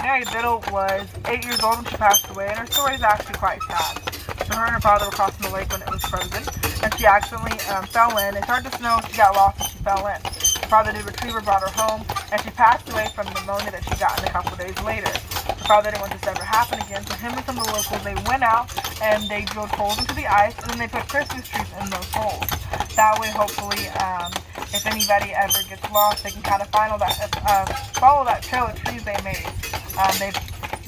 Mary Biddle was 8 years old when she passed away, and her story is actually quite sad. So her and her father were crossing the lake when it was frozen, and she accidentally fell in. It started to snow, she got lost, and she fell in. Her father did retrieve her, brought her home, and she passed away from pneumonia that she got a couple of days later. Her father didn't want this to ever happen again, so him and some of the locals, they went out and they drilled holes into the ice, and then they put Christmas trees in those holes. That way, hopefully, if anybody ever gets lost, they can kind of follow that trail of trees they made. They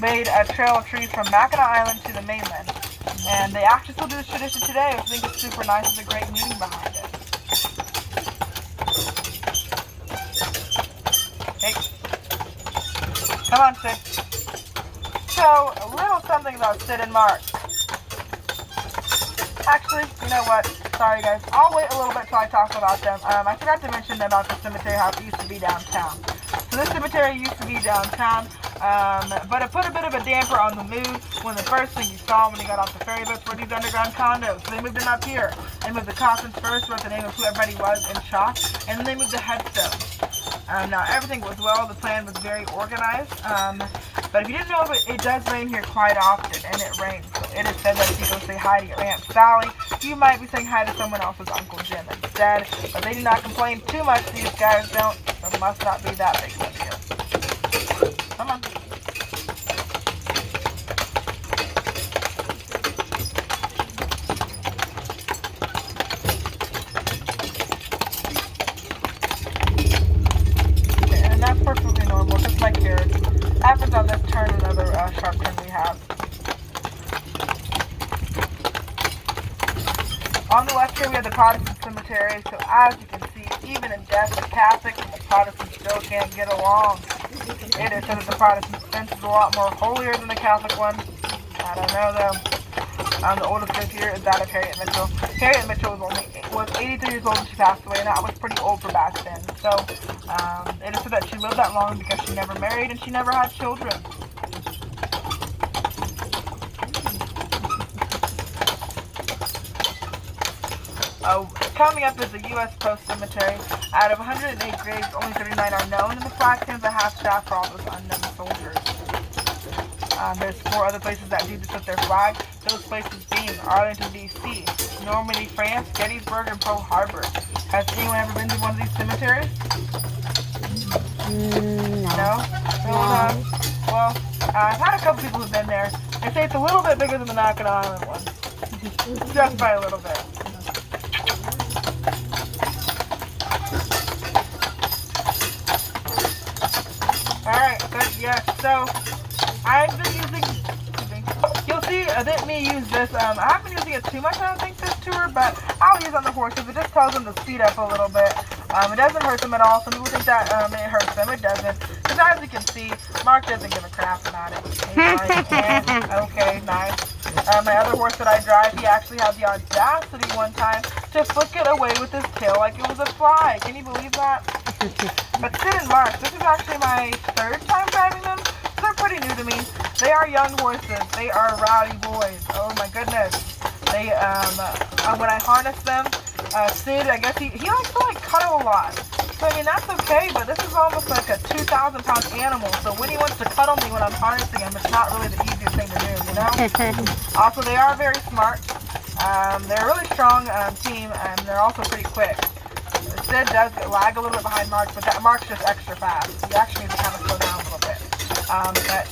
made a trail of trees from Mackinaw Island to the mainland. And they actually still do this tradition today. I think it's super nice. There's a great meaning behind it. Hey. Come on, Sid. So, a little something about Sid and Mark. Actually, you know what? Sorry, guys. I'll wait a little bit till I talk about them. I forgot to mention about the cemetery, how it used to be downtown. So this cemetery used to be downtown, but it put a bit of a damper on the mood when the first thing you saw when you got off the ferry boats were these underground condos. So they moved them up here. They moved the coffins first, wrote the name of who everybody was in chalk, and then they moved the headstones. Now everything was well. The plan was very organized. But if you didn't know, it does rain here quite often, and it rains. So it is said that if you go say hi to your Aunt Sally, you might be saying hi to someone else's Uncle Jim instead. But they do not complain too much. These guys don't. So it must not be that big of a deal. Come on. And that's perfectly normal, just like carriage. Happens on this turn, another sharp turn we have. On the left here we have the Protestant cemetery, so as you can see, even in death, the Catholics and the Protestants still can't get along. It is said that the Protestant fence is a lot more holier than the Catholic one. I don't know though. The oldest grave here is that of Harriet Mitchell. Harriet Mitchell was 83 years old when she passed away, and that was pretty old for back then. So it is said that she lived that long because she never married and she never had children. Coming up is the U.S. Post Cemetery. Out of 108 graves, only 39 are known, and the flag stands a half staff for all those unknown soldiers. There's 4 other places that do this with their flag. Those places being Arlington, D.C., Normandy, France, Gettysburg, and Pearl Harbor. Has anyone ever been to one of these cemeteries? No? Well, I've had a couple people who've been there. They say it's a little bit bigger than the Mackinaw Island one. Just by a little bit. Alright, but yeah, so I've been using, you'll see me use this, I haven't been using it too much, I don't think, this tour, but I'll use it on the horses. It just tells them to speed up a little bit. It doesn't hurt them at all. Some people think that it hurts them. It doesn't. Because as you can see, Mark doesn't give a crap about it. He's like, okay, nice. My other horse that I drive, he actually had the audacity one time to flick it away with his tail like it was a fly. Can you believe that? But Sid and Mark, this is actually my 3rd time driving them. So they're pretty new to me. They are young horses. They are rowdy boys. Oh my goodness. They, when I harness them, Sid, I guess he likes to cuddle a lot. So I mean, that's okay, but this is almost like a 2,000-pound animal. So when he wants to cuddle me when I'm harnessing him, it's not really the easiest thing to do, you know? Also, they are very smart. They're a really strong team, and they're also pretty quick. Sid does lag a little bit behind Mark, but that Mark's just extra fast. He actually needs to kind of slow down a little bit. But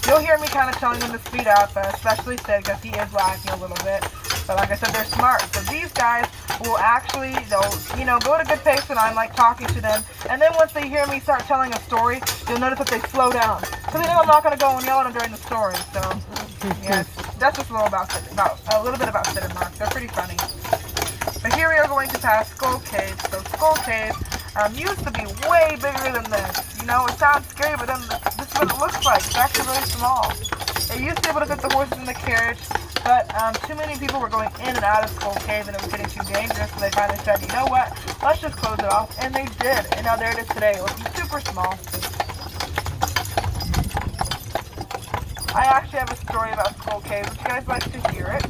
you'll hear me kind of telling him to speed up, especially Sid, because he is lagging a little bit. But like I said, they're smart. So these guys will actually, they'll go at a good pace when I'm talking to them. And then once they hear me start telling a story, you'll notice that they slow down. Because they know I'm not going to go and yell at them during the story. So, yes, that's just a little bit about Sid and Mark. They're pretty funny. But here we are going to pass Skull Cave. So Skull Cave used to be way bigger than this. You know, it sounds scary, but then this is what it looks like. It's actually really small. They used to be able to fit the horses in the carriage, but too many people were going in and out of Skull Cave, and it was getting too dangerous, so they finally said, you know what, let's just close it off, and they did. And now there it is today, looking super small. I actually have a story about Skull Cave. Would you guys like to hear it?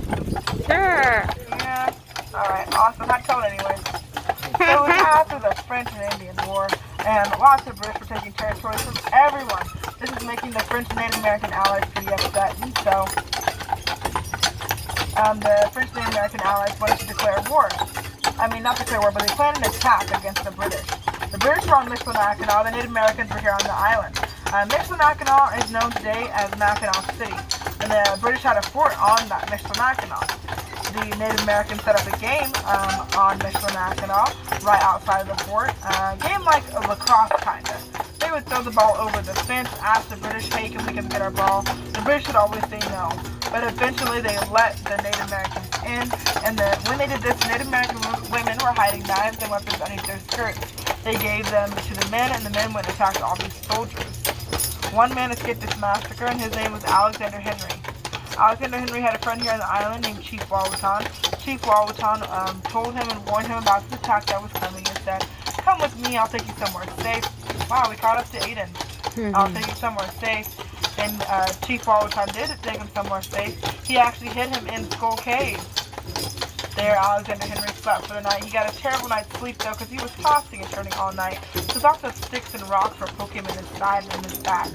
Sure. Yeah. Alright, awesome. I'd tell it anyways. So it was after the French and Indian War, and lots of British were taking territory from everyone. making the French and Native American allies pretty upset, and so the French and Native American allies wanted to declare war. I mean, not declare war, but they planned an attack against the British. The British were on Mackinaw, the Native Americans were here on the island. Mackinaw is known today as Mackinaw City, and the British had a fort on that Mackinaw. The Native Americans set up a game on Mackinaw, right outside of the fort. Game like a lacrosse kind of. They would throw the ball over the fence, ask the British, hey, can we come get our ball? The British would always say no. But eventually they let the Native Americans in, and when they did this, Native American women were hiding knives and weapons underneath their skirts. They gave them to the men, and the men went and attacked all these soldiers. One man escaped this massacre, and his name was Alexander Henry. Alexander Henry had a friend here on the island named Chief Wauwatoun. Chief Wauwatoun told him and warned him about the attack that was coming and said, come with me, I'll take you somewhere safe. Wow, we caught up to Aiden. I'll take you somewhere safe. And Chief Wauwatoun did take him somewhere safe. He actually hid him in Skull Cave. There, Alexander Henry slept for the night. He got a terrible night's sleep, though, because he was tossing and turning all night. So lots of sticks and rocks were poking him in his side and in his back.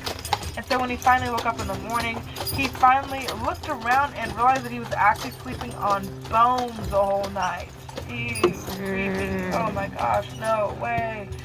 And so when he finally woke up in the morning, he finally looked around and realized that he was actually sleeping on bones the whole night. Ew, creepy. Oh my gosh, no way.